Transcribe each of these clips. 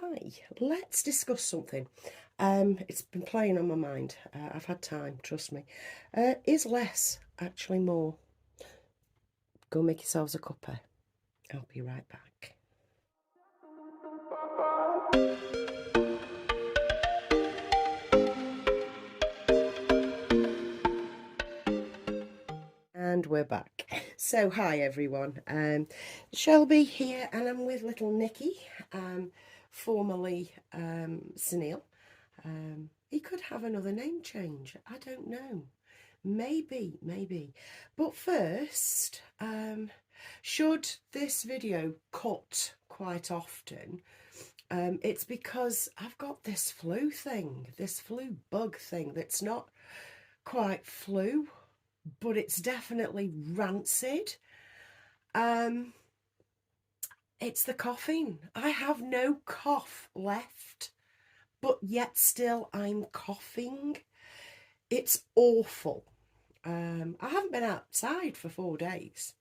Hi, let's discuss something. It's been playing on my mind. I've had time, trust me. Is less actually more? Go make yourselves a cuppa. I'll be right back. And we're back. So, hi everyone. Shelby here, and I'm with little Nicky, formerly Sunil. He could have another name change. I don't know. Maybe. But first, should this video cut quite often, it's because I've got this flu bug thing that's not quite flu, but it's definitely rancid. It's the coughing. I have no cough left, but yet still I'm coughing. It's awful. I haven't been outside for 4 days.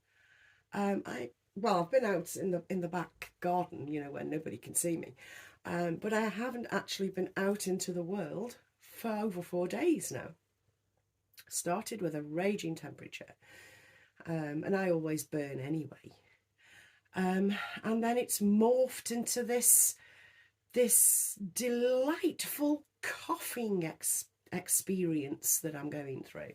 I've been out in the back garden, where nobody can see me. But I haven't actually been out into the world for over 4 days now. Started with a raging temperature, and I always burn anyway. And then it's morphed into this delightful coughing experience that I'm going through.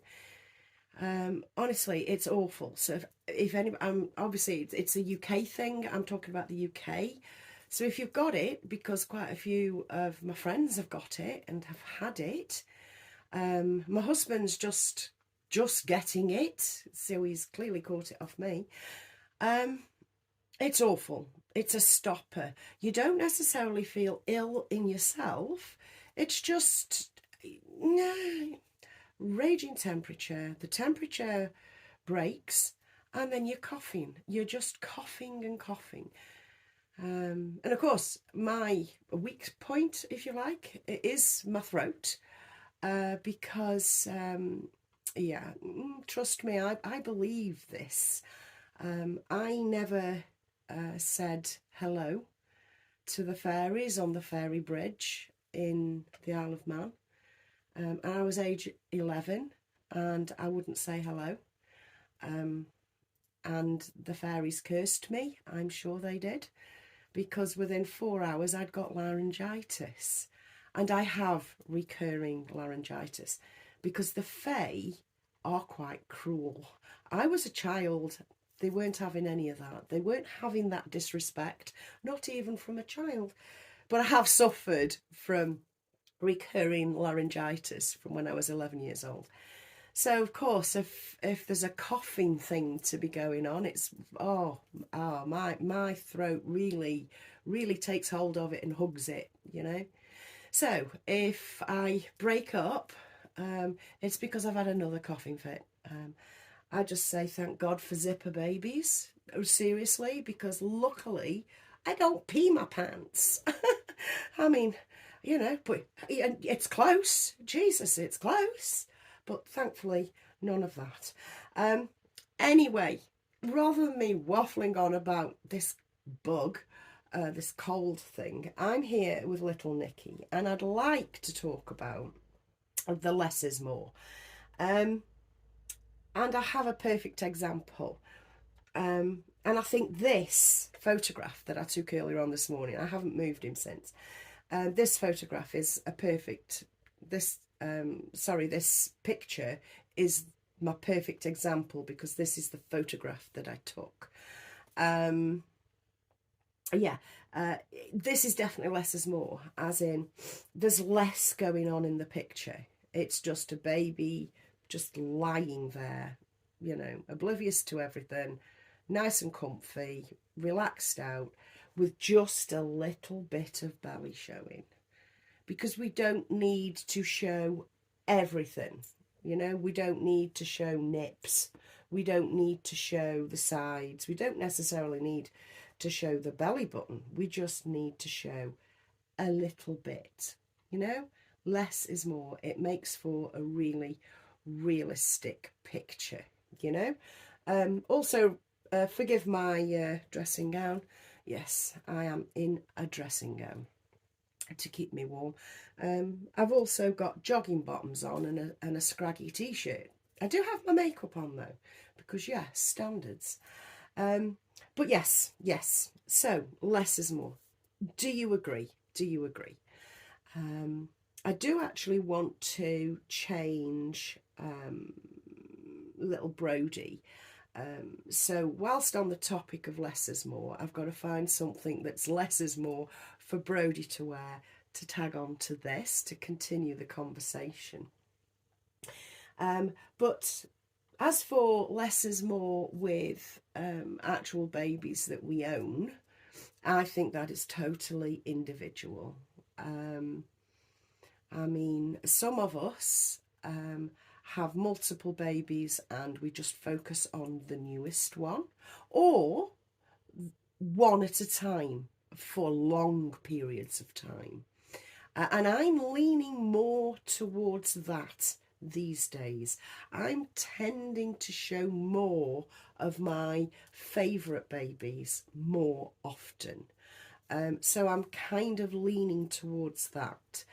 Honestly, it's awful. So if anybody, obviously it's a UK thing. I'm talking about the UK. So if you've got it, because quite a few of my friends have got it and have had it, my husband's just getting it, so he's clearly caught it off me. It's awful. It's a stopper. You don't necessarily feel ill in yourself. It's just no. Raging temperature, the temperature breaks, and then you're coughing. You're just coughing and coughing. And of course, my weak point, if you like, is my throat, because, trust me, I believe this. I never said hello to the fairies on the fairy bridge in the Isle of Man. And I was age 11 and I wouldn't say hello. And the fairies cursed me, I'm sure they did, because within 4 hours I'd got laryngitis. And I have recurring laryngitis because the fae are quite cruel. I was a child, they weren't having any of that. They weren't having that disrespect, not even from a child. But I have suffered from recurring laryngitis from when I was 11 years old. So of course, if there's a coughing thing to be going on, it's my throat really takes hold of it and hugs it, So if I break up, it's because I've had another coughing fit. I just say thank God for zipper babies, seriously, because luckily I don't pee my pants. I mean, but it's close. Jesus, it's close. But thankfully, none of that. Anyway, rather than me waffling on about this bug, this cold thing, I'm here with little Nicky, and I'd like to talk about the less is more. And I have a perfect example. And I think this photograph that I took earlier on this morning, I haven't moved him since. This photograph is a perfect, this picture is my perfect example, because this is the photograph that I took. This is definitely less is more, as in there's less going on in the picture. It's just a baby just lying there, oblivious to everything, nice and comfy, relaxed out, with just a little bit of belly showing, because we don't need to show everything. We don't need to show nips, we don't need to show the sides, we don't necessarily need to show the belly button. We just need to show a little bit. Less is more. It makes for a really realistic picture. Also, forgive my dressing gown. Yes, I am in a dressing gown. to keep me warm. I've also got jogging bottoms on and a scraggy t-shirt. I do have my makeup on though, because yes, standards. But yes, so less is more. Do you agree? Do you agree? I do actually want to change little Brody. So whilst on the topic of less is more, I've got to find something that's less is more for Brody to wear to tag on to this, to continue the conversation. But as for less is more with actual babies that we own, I think that is totally individual. I mean, some of us have multiple babies and we just focus on the newest one, or one at a time for long periods of time. And I'm leaning more towards that these days. I'm tending to show more of my favourite babies more often. So I'm kind of leaning towards that.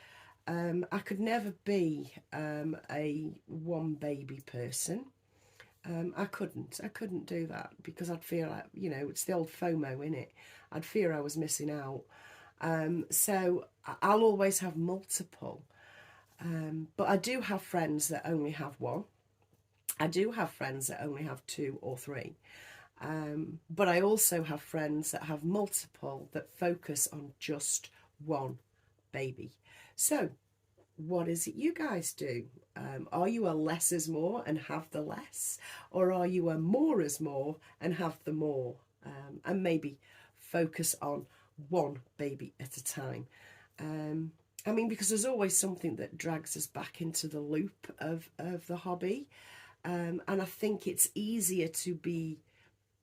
I could never be a one baby person. I couldn't do that, because I'd feel like, you know, it's the old FOMO in it. I'd fear I was missing out. So I'll always have multiple. But I do have friends that only have one. I do have friends that only have two or three. But I also have friends that have multiple, that focus on just one baby. So what is it you guys do? Are you a less is more and have the less? Or are you a more is more and have the more? And maybe focus on one baby at a time. I mean, because there's always something that drags us back into the loop of the hobby. And I think it's easier to be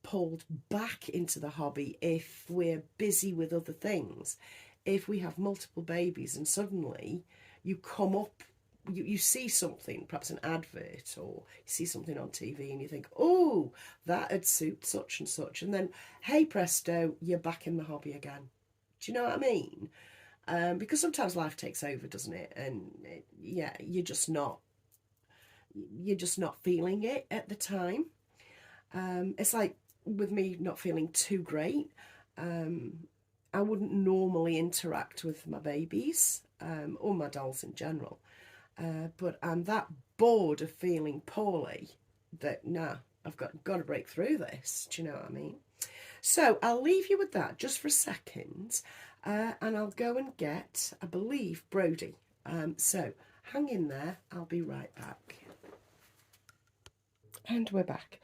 pulled back into the hobby if we're busy with other things. If we have multiple babies and suddenly you come up, you see something, perhaps an advert, or you see something on TV and you think, oh, that'd suit such and such. And then, hey presto, you're back in the hobby again. Do you know what I mean? Because sometimes life takes over, doesn't it? And yeah, you're just not feeling it at the time. It's like with me not feeling too great. I wouldn't normally interact with my babies or my dolls in general, but I'm that bored of feeling poorly that I've got to break through this. Do you know what I mean? So I'll leave you with that just for a second, and I'll go and get, I believe, Brody. So hang in there, I'll be right back. And we're back.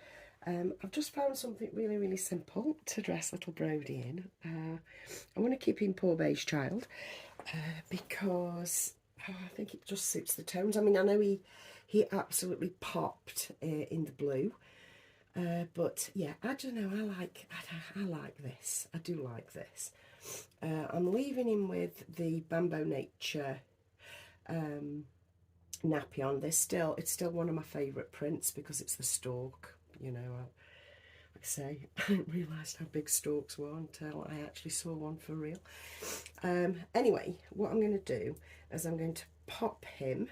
I've just found something really, really simple to dress little Brody in. I want to keep him poor beige child because I think it just suits the tones. I mean, I know he absolutely popped in the blue. But yeah, I don't know, I like this. I do like this. I'm leaving him with the Bamboo Nature nappy on. It's still one of my favourite prints because it's the stork. You know, like I say, I didn't realise how big storks were until I actually saw one for real. Anyway, what I'm going to do is I'm going to pop him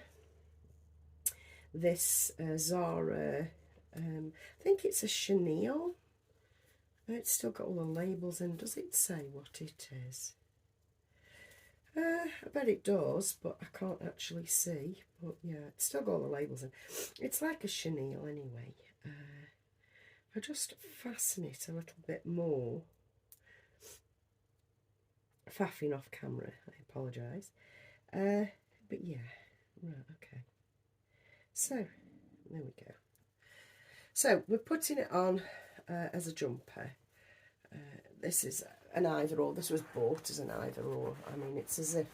this Zara, I think it's a chenille. It's still got all the labels in. Does it say what it is? I bet it does, but I can't actually see. But yeah, it's still got all the labels in. It's like a chenille anyway. I'll just fasten it a little bit more. Faffing off camera, I apologise. But yeah, right, okay. So, there we go. So, we're putting it on as a jumper. This is an either or. This was bought as an either or. I mean, it's as if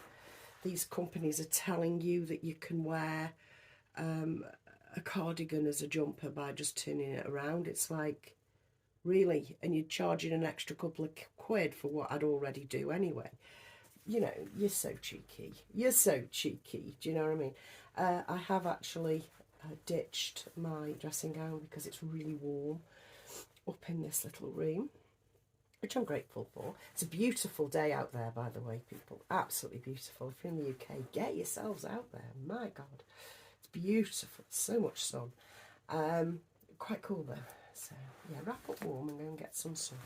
these companies are telling you that you can wear a cardigan as a jumper by just turning it around. It's like, really? And you're charging an extra couple of quid for what I'd already do anyway. You know, you're so cheeky. You're so cheeky. Do you know what I mean? I have actually ditched my dressing gown because it's really warm up in this little room. which I'm grateful for. It's a beautiful day out there, by the way, people. Absolutely beautiful. If you're in the UK, get yourselves out there. My God, it's beautiful. So much sun. Quite cool though. So yeah, wrap up warm and go and get some sun.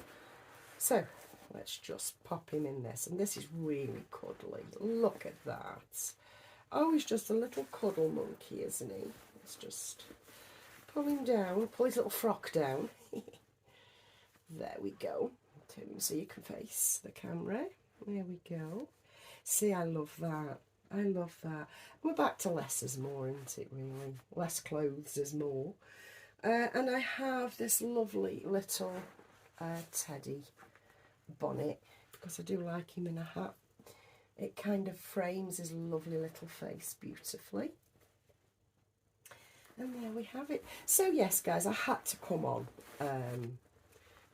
So let's just pop him in this. And this is really cuddly. Look at that. Oh, he's just a little cuddle monkey, isn't he? Let's just pull him down, pull his little frock down. There we go. Turn him so you can face the camera. There we go. See, I love that. I love that. We're back to less is more, isn't it, really? Less clothes is more. And I have this lovely little teddy bonnet, because I do like him in a hat. It kind of frames his lovely little face beautifully. And there we have it. So yes, guys, I had to come on.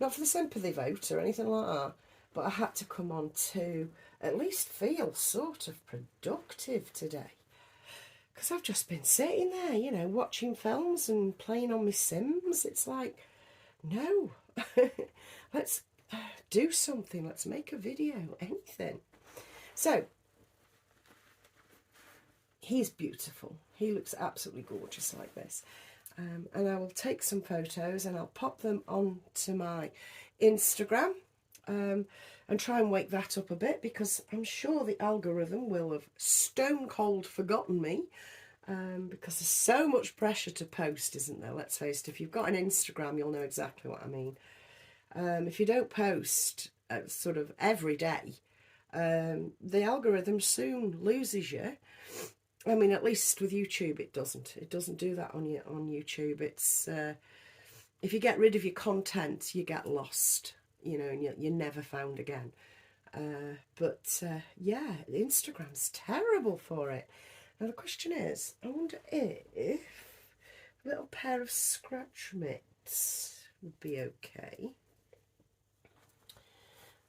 Not for the sympathy vote or anything like that, but I had to come on to at least feel sort of productive today. Because I've just been sitting there, you know, watching films and playing on my Sims. It's like, no, let's do something. Let's make a video, anything. So, he's beautiful. He looks absolutely gorgeous like this. And I will take some photos and I'll pop them onto my Instagram and try and wake that up a bit, because I'm sure the algorithm will have stone cold forgotten me, because there's so much pressure to post, isn't there? Let's face it, if you've got an Instagram, you'll know exactly what I mean. If you don't post sort of every day, the algorithm soon loses you. I mean, at least with YouTube, it doesn't. It doesn't do that on YouTube. It's if you get rid of your content, you get lost, you know, and you're never found again. Yeah, Instagram's terrible for it. Now the question is, I wonder if a little pair of scratch mitts would be okay.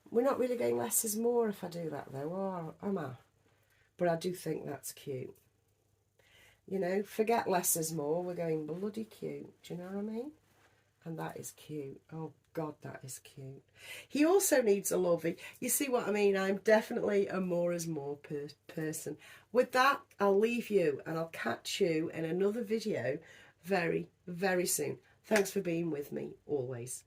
We're not really going less is more if I do that though, or am I? But I do think that's cute. You know, forget less is more. We're going bloody cute. Do you know what I mean? And that is cute. Oh, God, that is cute. He also needs a lovey. You see what I mean? I'm definitely a more is more person. With that, I'll leave you and I'll catch you in another video very, very soon. Thanks for being with me, always.